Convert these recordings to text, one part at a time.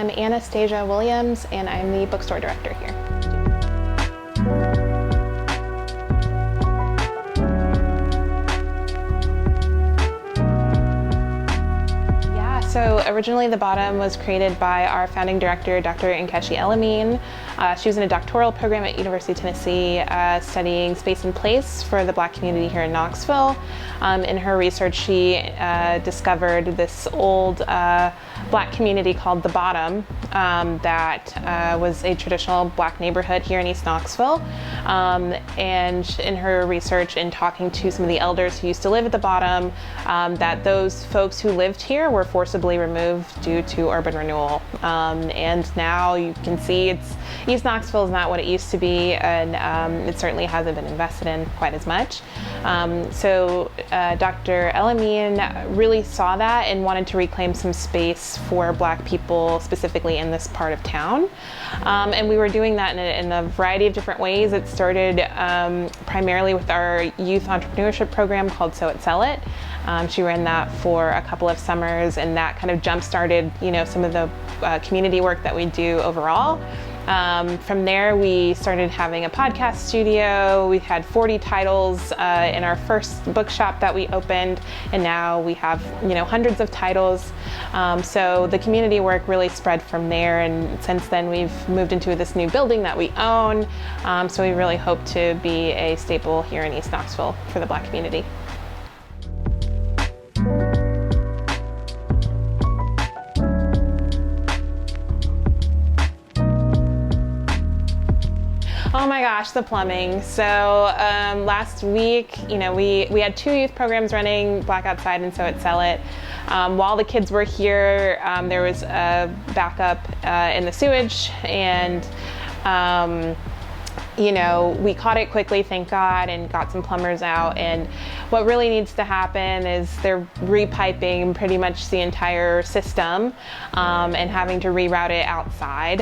I'm Anastasia Williams, and I'm the bookstore director here. So originally The Bottom was created by our founding director, Dr. Nkechi Elamine. She was in a doctoral program at University of Tennessee studying space and place for the Black community here in Knoxville. In her research, she discovered this old Black community called The Bottom that was a traditional Black neighborhood here in East Knoxville. And in her research and talking to some of the elders who used to live at The Bottom, that those folks who lived here were forcibly removed due to urban renewal. And now you can see East Knoxville is not what it used to be, and it certainly hasn't been invested in quite as much. So Dr. Elamine really saw that and wanted to reclaim some space for Black people, specifically in this part of town. And we were doing that in a variety of different ways. It started primarily with our youth entrepreneurship program called Sew It, Sell It. She ran that for a couple of summers, and that kind of jump-started, some of the community work that we do overall. From there, we started having a podcast studio. We had 40 titles in our first bookshop that we opened, and now we have, hundreds of titles. So the community work really spread from there, and since then we've moved into this new building that we own. So we really hope to be a staple here in East Knoxville for the Black community. Oh my gosh, the plumbing. So last week, we had 2 youth programs running, Black Outside and Sew It, Sell It. While the kids were here, there was a backup in the sewage, and we caught it quickly, thank God, and got some plumbers out. And what really needs to happen is they're repiping pretty much the entire system and having to reroute it outside,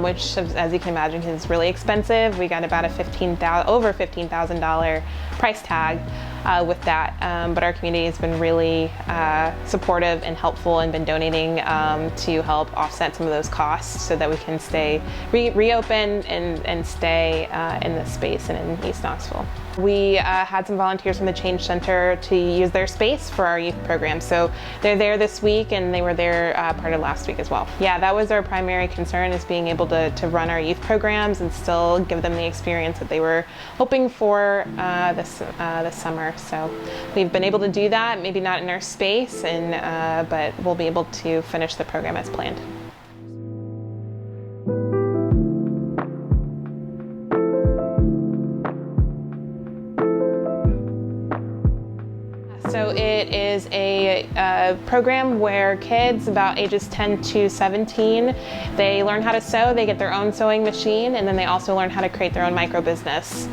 which, as you can imagine, is really expensive. We got about over $15,000 price tag with that, but our community has been really supportive and helpful, and been donating to help offset some of those costs so that we can stay reopen and stay in this space and in East Knoxville. We had some volunteers from the Change Center to use their space for our youth program. So they're there this week, and they were there part of last week as well. Yeah, that was our primary concern, is being able to run our youth programs and still give them the experience that they were hoping for this summer. So we've been able to do that, maybe not in our space, but we'll be able to finish the program as planned. So it is a program where kids about ages 10 to 17, they learn how to sew, they get their own sewing machine, and then they also learn how to create their own micro business.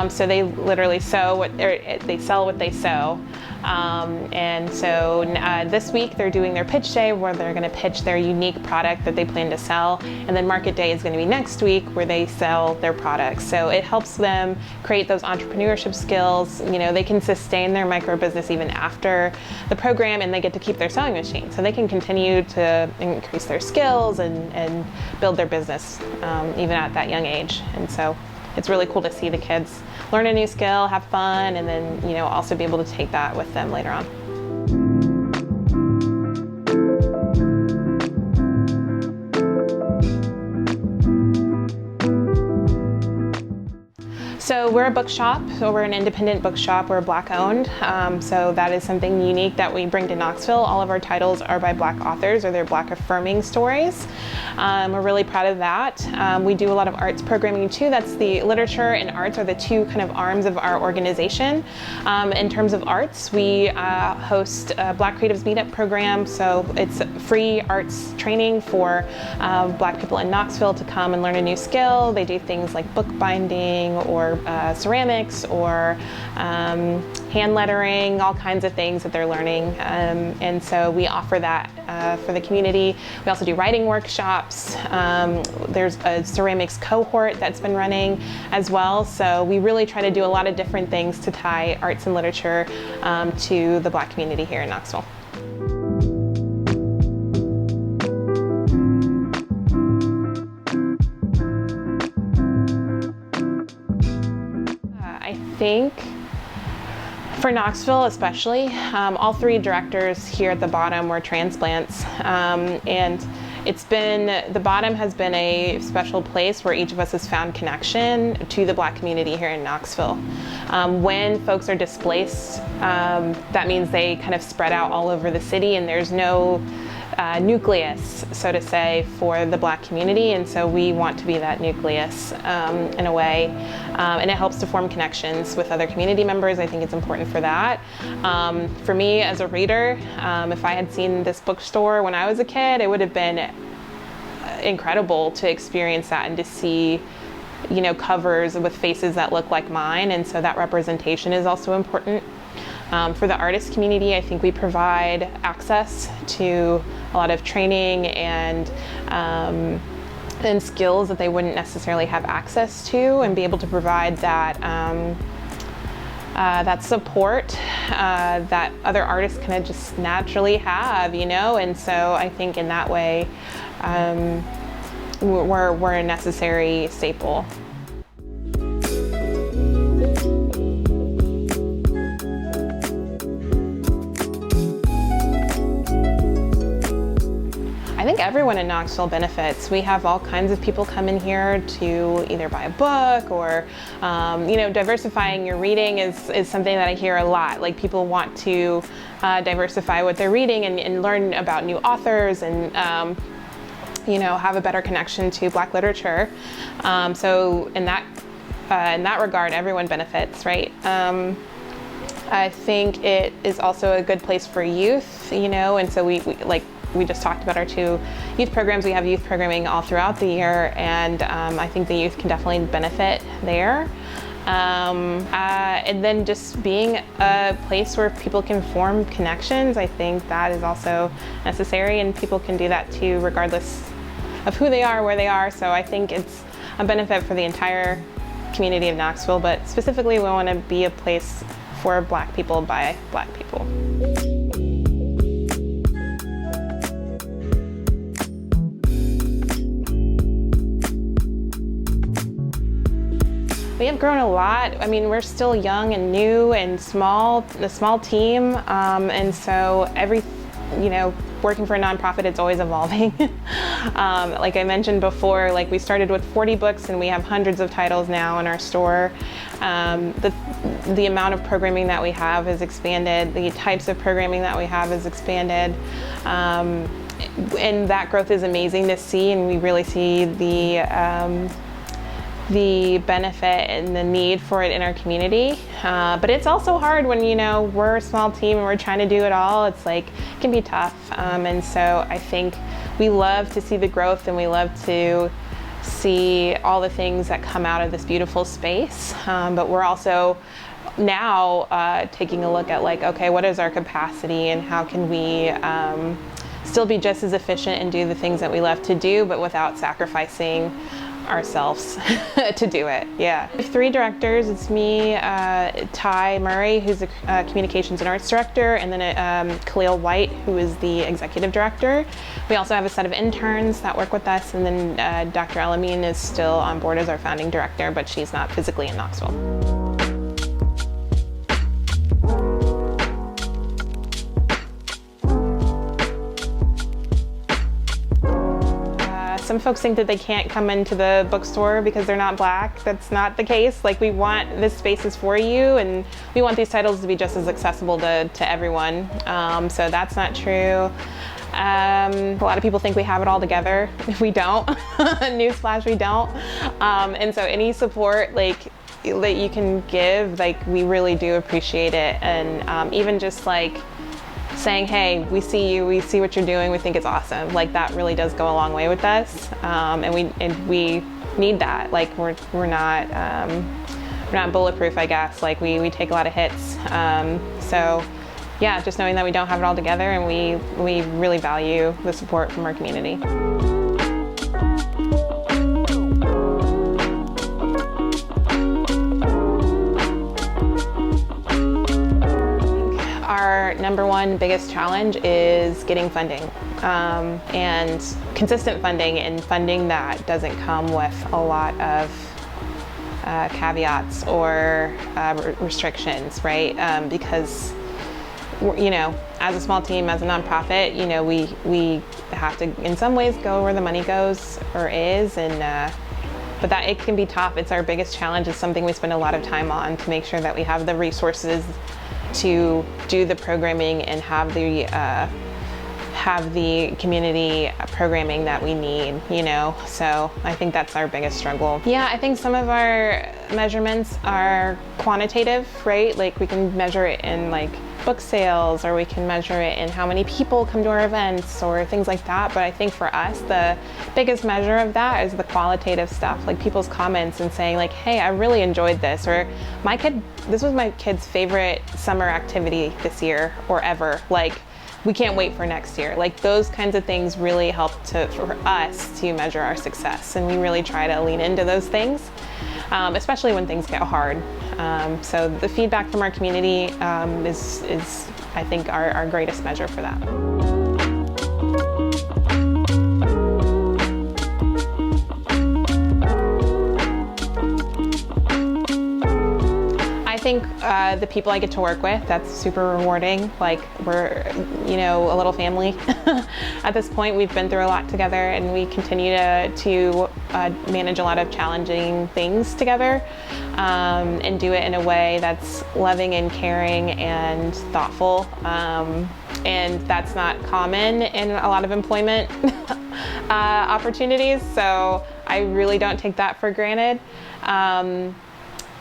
So they literally sell what they sew. And so this week they're doing their pitch day, where they're going to pitch their unique product that they plan to sell, and then market day is going to be next week, where they sell their products. So it helps them create those entrepreneurship skills. They can sustain their micro business even after the program, and they get to keep their sewing machine, so they can continue to increase their skills and build their business even at that young age. And so it's really cool to see the kids learn a new skill, have fun, and then also be able to take that with them later on. So we're a bookshop, so we're an independent bookshop. We're Black owned, so that is something unique that we bring to Knoxville. All of our titles are by Black authors, or they're Black affirming stories. We're really proud of that. We do a lot of arts programming too. That's the literature and arts are the two kind of arms of our organization. In terms of arts, we host a Black Creatives Meetup program, so it's free arts training for Black people in Knoxville to come and learn a new skill. They do things like bookbinding, or ceramics, or hand lettering, all kinds of things that they're learning. And so we offer that for the community. We also do writing workshops. There's a ceramics cohort that's been running as well. So we really try to do a lot of different things to tie arts and literature to the Black community here in Knoxville. think for Knoxville especially, all three directors here at the bottom were transplants, and the bottom has been a special place where each of us has found connection to the Black community here in Knoxville. When folks are displaced, that means they kind of spread out all over the city, and there's no nucleus, so to say, for the Black community, and so we want to be that nucleus in a way, and it helps to form connections with other community members. I think it's important for that. For me as a reader, if I had seen this bookstore when I was a kid, it would have been incredible to experience that and to see, you know, covers with faces that look like mine, and so that representation is also important. For the artist community, I think we provide access to a lot of training and skills that they wouldn't necessarily have access to, and be able to provide that that support that other artists kind of just naturally have, you know. And so I think in that way, we're a necessary staple. I think everyone in Knoxville benefits. We have all kinds of people come in here to either buy a book or, you know, diversifying your reading is something that I hear a lot. Like, people want to diversify what they're reading and learn about new authors and, you know, have a better connection to Black literature. So in that regard, everyone benefits, right? I think it is also a good place for youth, you know, and so we just talked about our two youth programs. We have youth programming all throughout the year, and I think the youth can definitely benefit there. And then just being a place where people can form connections, I think that is also necessary, and people can do that too, regardless of who they are, where they are. So I think it's a benefit for the entire community of Knoxville, but specifically we want to be a place for Black people by Black people. We have grown a lot. I mean, we're still young and new and a small team, and so working for a nonprofit, it's always evolving. Like I mentioned before, like we started with 40 books and we have hundreds of titles now in our store. The amount of programming that we have has expanded. The types of programming that we have has expanded. And that growth is amazing to see, and we really see the benefit and the need for it in our community. But it's also hard when, you know, we're a small team and we're trying to do it all. It's like, it can be tough. And so I think we love to see the growth, and we love to see all the things that come out of this beautiful space. But we're also now taking a look at, like, okay, what is our capacity and how can we still be just as efficient and do the things that we love to do, but without sacrificing ourselves to do it. Yeah. We have three directors. It's me, Ty Murray, who's a communications and arts director, and then Khalil White, who is the executive director. We also have a set of interns that work with us, and then Dr. Elamine is still on board as our founding director, but she's not physically in Knoxville. Some folks think that they can't come into the bookstore because they're not Black. That's not the case. Like, we want this space is for you, and we want these titles to be just as accessible to everyone. So that's not true. A lot of people think we have it all together. We don't. Newsflash, we don't. And so any support that you can give, like, we really do appreciate it. And even just like saying, hey, we see you, we see what you're doing, we think it's awesome. Like, that really does go a long way with us, and we need that. Like, we're not bulletproof, I guess. Like, we take a lot of hits. So yeah, just knowing that we don't have it all together, and we really value the support from our community. Our number one biggest challenge is getting funding, and consistent funding, and funding that doesn't come with a lot of caveats or restrictions, right? Because as a small team, as a nonprofit, we have to, in some ways, go where the money goes or is, but that it can be tough. It's our biggest challenge. It's something we spend a lot of time on to make sure that we have the resources to do the programming and have the community programming that we need, So I think that's our biggest struggle. Yeah, I think some of our measurements are quantitative, right? Like we can measure it in like book sales, or we can measure it in how many people come to our events or things like that. But I think for us, the biggest measure of that is the qualitative stuff, like people's comments and saying like, hey, I really enjoyed this, or this was my kid's favorite summer activity this year or ever. Like, we can't wait for next year. Like those kinds of things really help for us to measure our success. And we really try to lean into those things, especially when things get hard. So the feedback from our community is I think, our greatest measure for that. I think the people I get to work with, that's super rewarding. Like we're, a little family. At this point, we've been through a lot together, and we continue to manage a lot of challenging things together, and do it in a way that's loving and caring and thoughtful. And that's not common in a lot of employment opportunities, so I really don't take that for granted.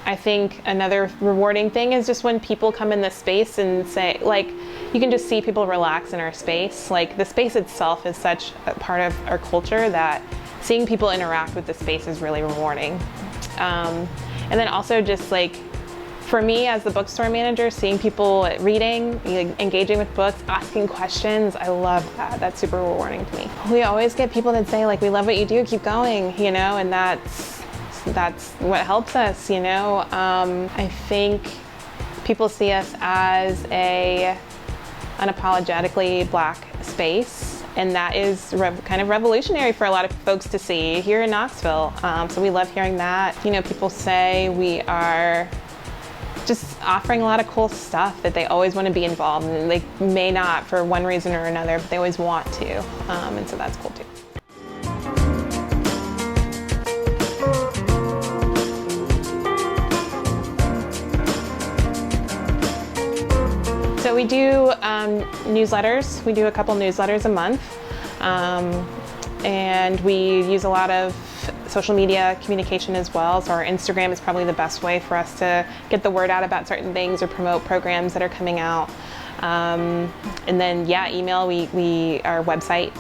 I think another rewarding thing is just when people come in this space and say, like, you can just see people relax in our space. Like the space itself is such a part of our culture that seeing people interact with the space is really rewarding. And then also just like, for me as the bookstore manager, seeing people reading, engaging with books, asking questions, I love that. That's super rewarding to me. We always get people that say like, we love what you do, keep going, and that's what helps us, I think people see us as a unapologetically Black space, and that is kind of revolutionary for a lot of folks to see here in Knoxville. So we love hearing that. People say we are just offering a lot of cool stuff that they always want to be involved in. They may not for one reason or another, but they always want to, and so that's cool too. So we do newsletters. We do a couple newsletters a month, and we use a lot of social media communication as well. So our Instagram is probably the best way for us to get the word out about certain things or promote programs that are coming out. And then, email. Our website,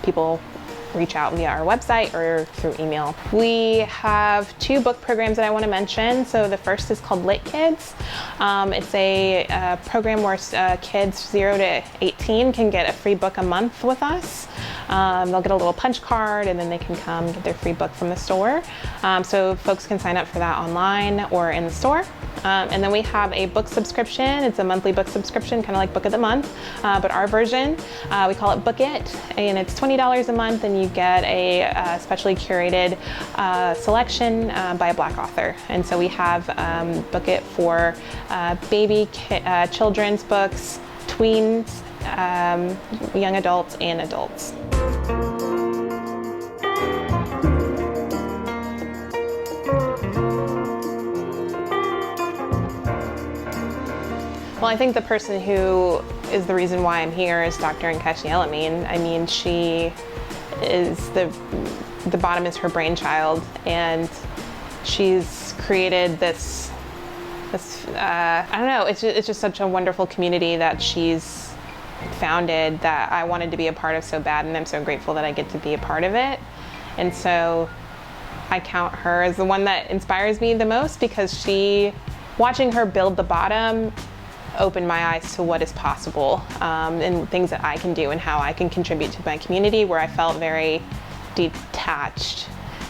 people reach out via our website or through email. We have 2 book programs that I want to mention. So the first is called Lit Kids. It's a program where kids 0 to 18 can get a free book a month with us. They'll get a little punch card, and then they can come get their free book from the store. So folks can sign up for that online or in the store. And then we have a book subscription. It's a monthly book subscription, kind of like Book of the Month, but our version, we call it Book It, and it's $20 a month, and you get a specially curated selection by a Black author. And so we have Book It for children's books, tweens, young adults, and adults. Well, I think the person who is the reason why I'm here is Dr. Nkechi Elamine. I mean, she is the bottom is her brainchild, and she's created this I don't know, it's just such a wonderful community that she's founded that I wanted to be a part of so bad, and I'm so grateful that I get to be a part of it. And so I count her as the one that inspires me the most, because watching her build the bottom opened my eyes to what is possible, and things that I can do and how I can contribute to my community, where I felt very detached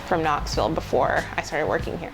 from Knoxville before I started working here.